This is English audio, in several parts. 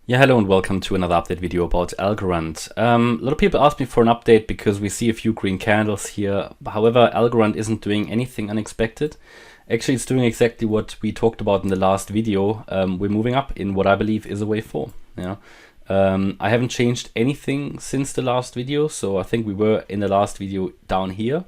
Yeah, hello and welcome to another update video about Algorand. A lot of people ask me for an update because we see a few green candles here. However, Algorand isn't doing anything unexpected. Actually, it's doing exactly what we talked about in the last video. We're moving up in what I believe is a wave 4. Yeah. I haven't changed anything since the last video, so I think we were in the last video down here.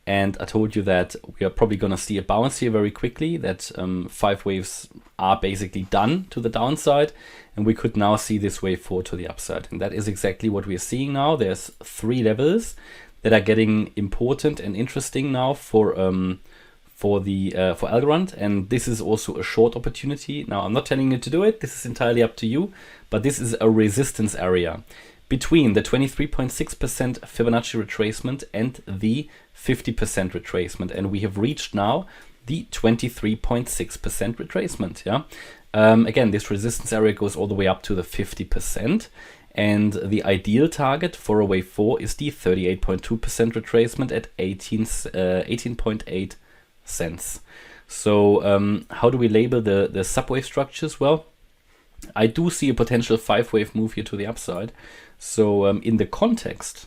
And I told you that we are probably going to see a bounce here very quickly, that 5 waves are basically done to the downside, and we could now see this wave 4 to the upside. And that is exactly what we are seeing now. There's 3 levels that are getting important and interesting now for Algorand, and this is also a short opportunity. Now, I'm not telling you to do it. This is entirely up to you, but this is a resistance area between the 23.6% Fibonacci retracement and the 50% retracement, and we have reached now the 23.6% retracement. Yeah. Again, this resistance area goes all the way up to the 50%, and the ideal target for a wave 4 is the 38.2% retracement at 18.8 cents. So how do we label the subwave structures? Well, I do see a potential 5-wave move here to the upside. So in the context,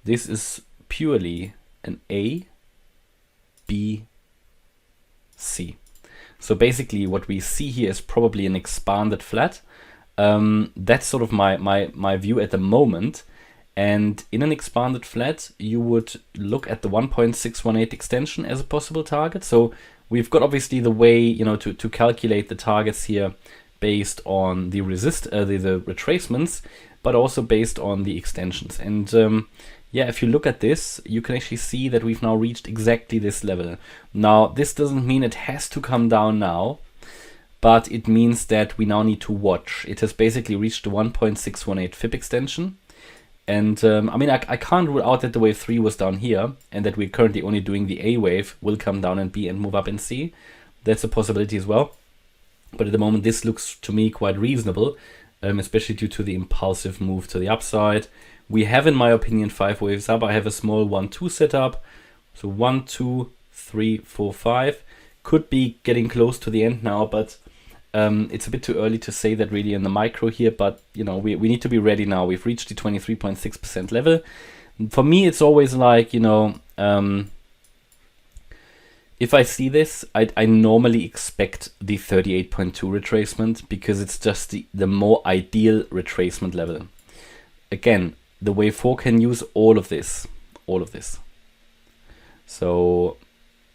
this is purely an A, B, C. So basically what we see here is probably an expanded flat. That's sort of my view at the moment. And in an expanded flat, you would look at the 1.618 extension as a possible target. So we've got obviously the way, you know, to calculate the targets here based on the the retracements, but also based on the extensions. And yeah, if you look at this, you can actually see that we've now reached exactly this level. Now, this doesn't mean it has to come down now, but it means that we now need to watch. It has basically reached the 1.618 Fib extension. And I mean, I can't rule out that the wave 3 was down here and that we're currently only doing the A wave, will come down in B and move up in C. That's a possibility as well. But at the moment, this looks to me quite reasonable, especially due to the impulsive move to the upside. We have, in my opinion, 5 waves up. I have a small 1-2 setup. So 1, 2, 3, 4, 5. Could be getting close to the end now, but it's a bit too early to say that really in the micro here. But you know, we need to be ready now. We've reached the 23.6% level. For me, it's always like, you know, if I see this, I normally expect the 38.2 retracement because it's just the more ideal retracement level. Again, the wave 4 can use all of this. So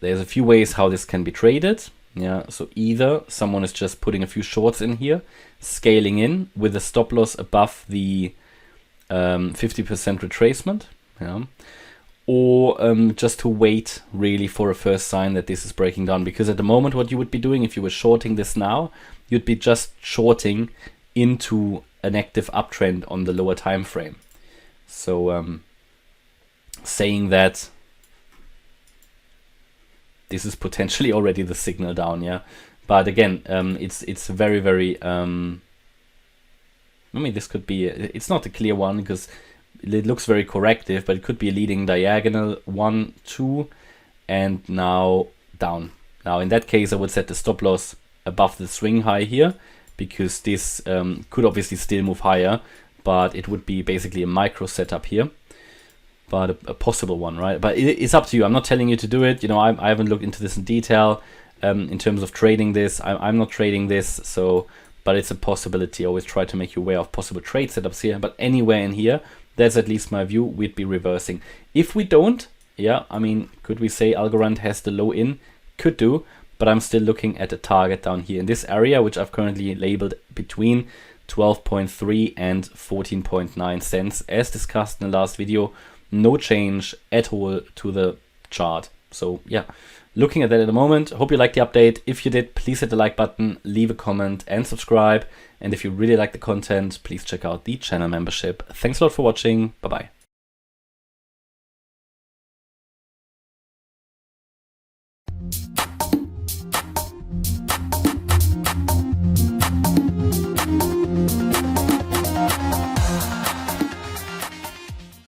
there's a few ways how this can be traded. Yeah, so either someone is just putting a few shorts in here, scaling in with a stop loss above the 50% retracement. Yeah. Or just to wait really for a first sign that this is breaking down. Because at the moment, what you would be doing if you were shorting this now, you'd be just shorting into an active uptrend on the lower time frame. So saying that this is potentially already the signal down, yeah. But again, it's very, very. I mean, this could be. It's not a clear one because it looks very corrective, but it could be a leading diagonal 1, 2, and now down. Now in that case, I would set the stop loss above the swing high here, because this could obviously still move higher, but it would be basically a micro setup here, but a possible one, right? But it's up to you. I'm not telling you to do it. You know, I haven't looked into this in detail in terms of trading this. I'm not trading this, so but it's a possibility. I always try to make you aware of possible trade setups here. But anywhere in here, that's at least my view, we'd be reversing. If we don't, yeah, I mean, could we say Algorand has the low in? Could do, but I'm still looking at a target down here in this area, which I've currently labeled between 12.3 and 14.9 cents. As discussed in the last video, no change at all to the chart. So yeah, looking at that at the moment. Hope you liked the update. If you did, please hit the like button, leave a comment and subscribe. And if you really like the content, please check out the channel membership. Thanks a lot for watching. Bye bye.